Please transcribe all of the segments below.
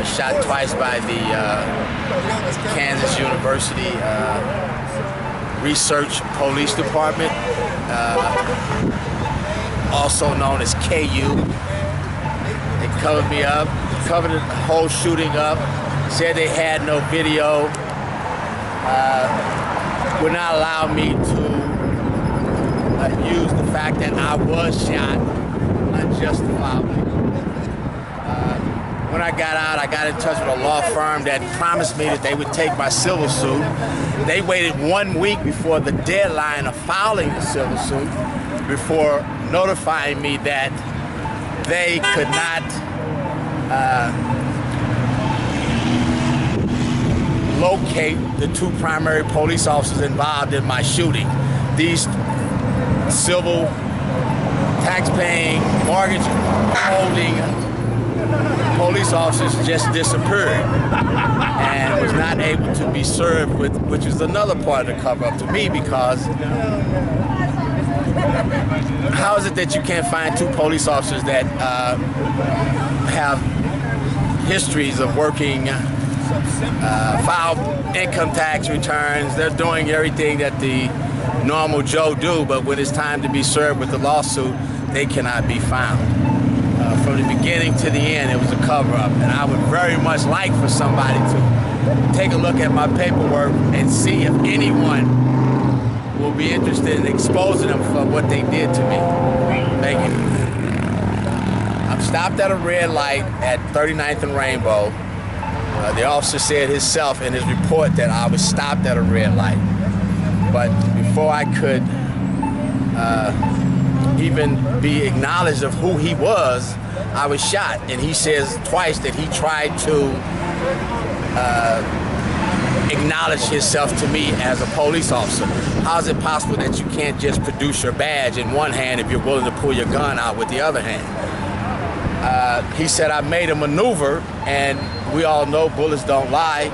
shot twice by the Kansas University Research Police Department, also known as KU. They covered me up, covered the whole shooting up, said they had no video, would not allow me to use the fact that I was shot unjustifiably. When I got out, I got in touch with a law firm that promised me that they would take my civil suit. They waited 1 week before the deadline of filing the civil suit before notifying me that they could not locate the 2 primary police officers involved in my shooting. These civil, tax-paying, mortgage-holding police officers just disappeared and was not able to be served with, which is another part of the cover-up to me, because how is it that you can't find 2 police officers that have histories of working, file income tax returns, they're doing everything that the normal Joe do, but when it's time to be served with the lawsuit, they cannot be found. From the beginning to the end, it was a cover-up, and I would very much like for somebody to take a look at my paperwork and see if anyone will be interested in exposing them for what they did to me. Thank you. I'm stopped at a red light at 39th and Rainbow. The officer said himself in his report that I was stopped at a red light. But before I could even be acknowledged of who he was, I was shot. And he says twice that he tried to acknowledge himself to me as a police officer. How is it possible that you can't just produce your badge in one hand if you're willing to pull your gun out with the other hand? He said I made a maneuver, and we all know bullets don't lie.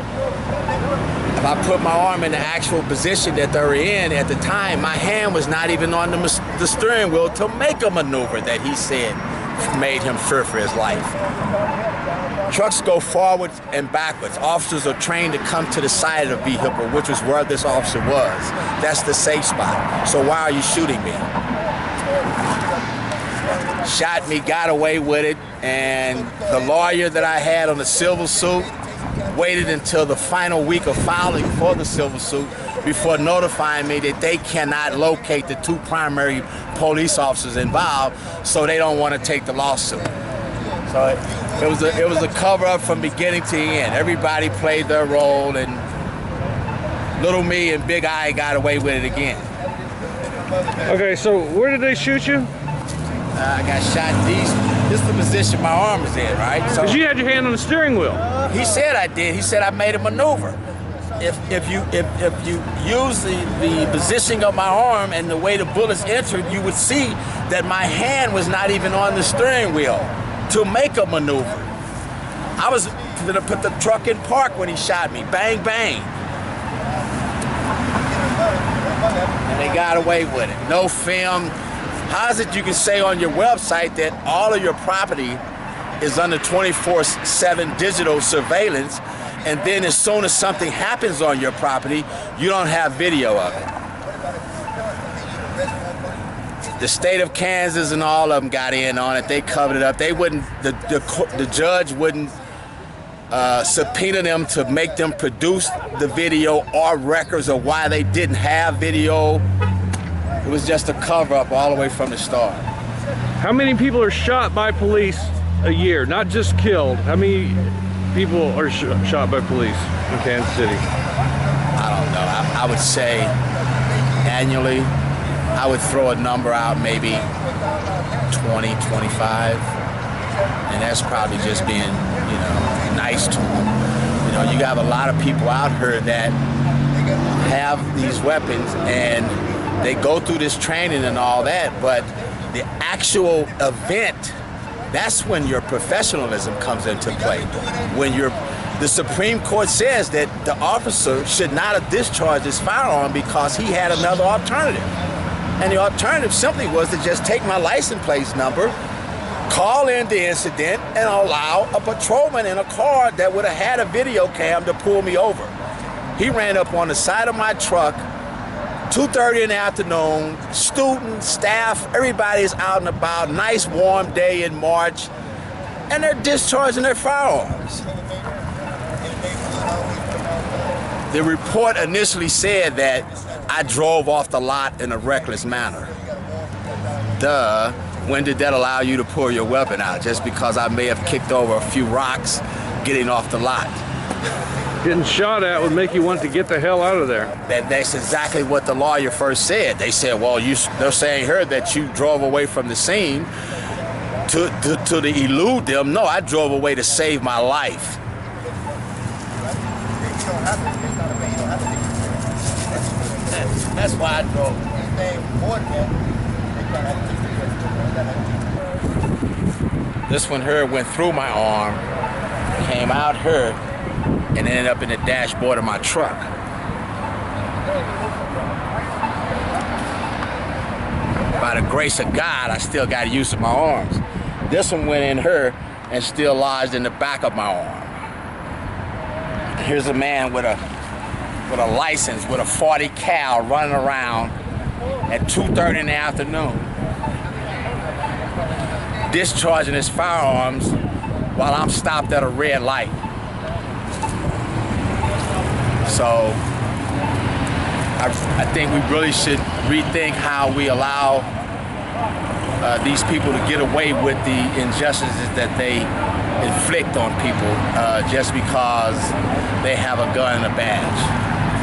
If I put my arm in the actual position that they were in at the time, my hand was not even on the steering wheel to make a maneuver that he said made him fear for his life. Trucks go forwards and backwards. Officers are trained to come to the side of the vehicle, which was where this officer was. That's the safe spot. So why are you shooting me? Shot me, got away with it, and the lawyer that I had on the civil suit waited until the final week of filing for the civil suit before notifying me that they cannot locate the 2 primary police officers involved, so they don't want to take the lawsuit. So it was a cover-up from beginning to end. Everybody played their role, and little me and Big I got away with it again. Okay, so where did they shoot you? I got shot. This is the position my arm is in, right? So because you had your hand on the steering wheel. He said I did. He said I made a maneuver. If you use the positioning of my arm and the way the bullets entered, you would see that my hand was not even on the steering wheel to make a maneuver. I was gonna put the truck in park when he shot me. Bang, bang. And they got away with it. No film. How is it you can say on your website that all of your property is under 24/7 digital surveillance, and then as soon as something happens on your property, you don't have video of it? The state of Kansas and all of them got in on it. They covered it up. They wouldn't. The judge wouldn't subpoena them to make them produce the video or records of why they didn't have video. It was just a cover-up all the way from the start. How many people are shot by police a year? Not just killed. How many people are shot by police in Kansas City? I don't know. I would say annually, I would throw a number out, maybe 20, 25. And that's probably just being, nice to them. You have a lot of people out here that have these weapons, and they go through this training and all that, but the actual event, that's when your professionalism comes into play. When the Supreme Court says that the officer should not have discharged his firearm because he had another alternative. And the alternative simply was to just take my license plate number, call in the incident and allow a patrolman in a car that would have had a video cam to pull me over. He ran up on the side of my truck, 2:30 in the afternoon, students, staff, everybody's out and about, nice warm day in March, and they're discharging their firearms. The report initially said that I drove off the lot in a reckless manner. Duh, when did that allow you to pull your weapon out? Just because I may have kicked over a few rocks getting off the lot. Getting shot at would make you want to get the hell out of there. That's exactly what the lawyer first said. They said, well, they're saying here that you drove away from the scene to elude them. No, I drove away to save my life. That's why I drove. This one here went through my arm, came out here, and ended up in the dashboard of my truck. By the grace of God, I still got use of my arms. This one went in here and still lodged in the back of my arm. Here's a man with a license, with a 40 cal running around at 2:30 in the afternoon, discharging his firearms while I'm stopped at a red light. So I think we really should rethink how we allow these people to get away with the injustices that they inflict on people just because they have a gun and a badge.